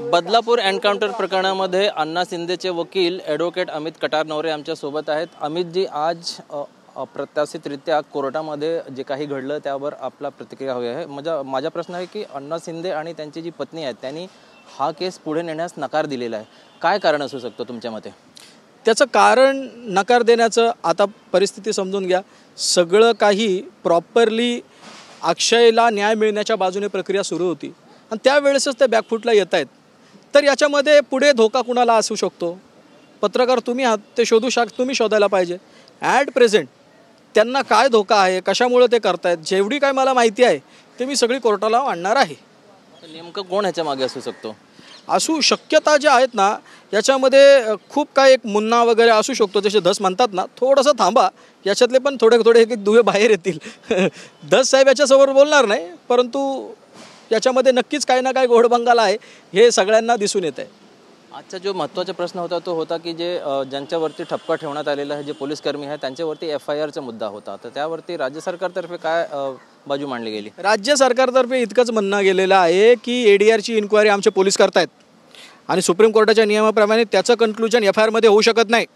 Badlapur encounter प्रकरणामध्ये अण्णा शिंदेचे वकील advocate Amit कटारनवरे आमच्या सोबत आहेत. अमितजी, आज अप्रत्याशितरित्या कोर्टामध्ये जे काही घडलं त्यावर आपला प्रतिक्रिया हवी आहे. माझा प्रश्न आहे की अण्णा शिंदे आणि त्यांची जी पत्नी आहे त्यांनी हा केस पुढे नेण्यास नकार दिलेला आहे. काय कारण असू शकतो तुमच्या मते? त्याचं कारण नकार देण्याचं, आता परिस्थिती समजून घ्या, सगळं काही प्रॉपरली अक्षयला न्याय मिळण्याच्या बाजूने प्रक्रिया सुरू होती आणि त्यावेळेसच ते बॅकफूटला येत आहेत. तर याच्यामध्ये पुढे धोका कुणाला असू शकतो? पत्रकार तुम्ही आहात, ते तुम्ही शोधायला पाहिजे. ॲट प्रेझेंट त्यांना काय धोका आहे, कशामुळे ते करतायत, जेवढी काय मला माहिती आहे ते मी सगळी कोर्टाला आणणार आहे. नेमकं कोण ह्याच्या मागे असू शकतो? असू शक्यता ज्या आहेत ना, याच्यामध्ये खूप काय एक मुन्ना वगैरे असू शकतो. जसे धस म्हणतात ना, थोडंसं थांबा, याच्यातले पण थोडे एक दुवे बाहेर येतील. धस साहेब याच्यासमोर बोलणार नाही, परंतु याच्यामध्ये नक्कीच काही ना काही घोडबंगाल आहे हे सगळ्यांना दिसून येत आहे. आजचा जो महत्त्वाचा प्रश्न होता तो होता की जे ज्यांच्यावरती ठपका ठेवण्यात आलेला आहे, जे पोलीसकर्मी आहेत त्यांच्यावरती FIRचा मुद्दा होता. तर त्यावरती राज्य सरकारतर्फे काय बाजू मांडली गेली? राज्य सरकारतर्फे इतकंच म्हणणं गेलेलं आहे की ADRची इन्क्वायरी आमचे पोलीस करतायत आणि सुप्रीम कोर्टाच्या नियमाप्रमाणे त्याचं कन्क्लुजन FIRमध्ये होऊ शकत नाही.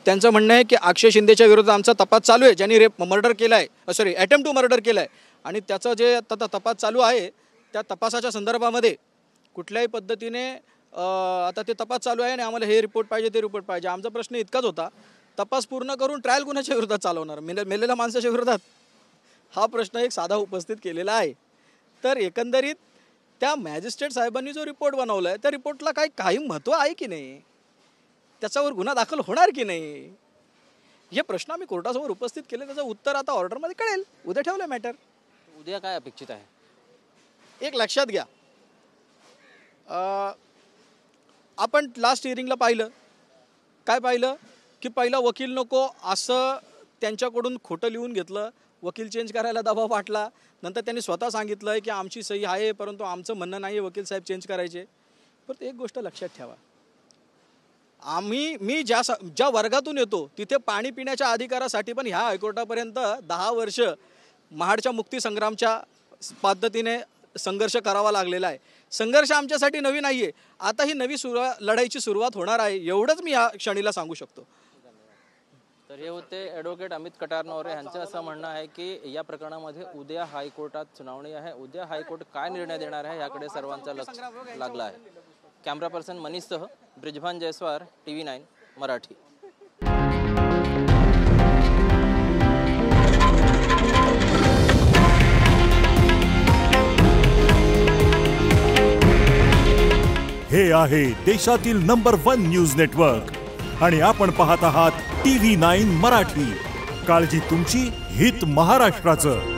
त्यांचं म्हणणं आहे की अक्षय शिंदेच्या विरोधात आमचा तपास चालू आहे, ज्यांनी मर्डर केला आहे, अटेम्प्ट टू मर्डर केला आहे, आणि त्याचं जे आता तपास चालू आहे त्या तपासाच्या संदर्भामध्ये कुठल्याही पद्धतीने आता ते तपास चालू आहे आणि आम्हाला हे रिपोर्ट पाहिजे, ते रिपोर्ट पाहिजे. आमचा प्रश्न इतकाच होता, तपास पूर्ण करून ट्रायल कुणाच्या विरोधात चालवणार? मेलेल्या माणसाच्या विरोधात? हा प्रश्न एक साधा उपस्थित केलेला आहे. तर एकंदरीत त्या मॅजिस्ट्रेट साहेबांनी जो रिपोर्ट बनवला आहे त्या रिपोर्टला काही महत्त्व आहे की नाही, त्याच्यावर गुन्हा दाखल होणार की नाही, हे प्रश्न आम्ही कोर्टासमोर उपस्थित केले. त्याचं उत्तर आता ऑर्डरमध्ये कळेल. उद्या ठेवलं मॅटर. उद्या काय अपेक्षित आहे? एक लक्षात घ्या, आपण लास्ट हिअरिंगला पाहिलं, काय पाहिलं की पहिला वकील नको असं त्यांच्याकडून खोटं लिहून घेतलं, वकील चेंज करायला दबाव वाटला. नंतर त्यांनी स्वतः सांगितलं की आमची सही आहे परंतु आमचं म्हणणं नाही आहे वकील साहेब चेंज करायचे. पण एक गोष्ट लक्षात ठेवा, मी ज्या वर्गातून येतो तिथे पाणी पिण्याच्या अधिकारासाठी पण ह्या हायकोर्टापर्यंत 10 वर्ष महाडच्या मुक्तीसंग्रामच्या पद्धतीने संघर्ष करावा लागलेला आहे. संघर्ष आमच्यासाठी नवी नाही आहे. आता ही नवी लढाईची सुरुवात होणार आहे, एवढंच मी या क्षणीला सांगू शकतो. तर हे होते ॲडव्होकेट अमित कटारनवरे. यांचं असं म्हणणं आहे की या प्रकरणामध्ये उद्या हायकोर्टात सुनावणी आहे. उद्या हायकोर्ट काय निर्णय देणार आहे याकडे सर्वांचा लक्ष लागला आहे. कॅमेरा पर्सन मनीषसह ब्रिजभान जयस्वार, TV9 मराठी. हे आहे देशातील नंबर 1 न्यूज नेटवर्क आणि आपण पाहत आहात TV9 मराठी. काळजी तुमची, हित महाराष्ट्राचं.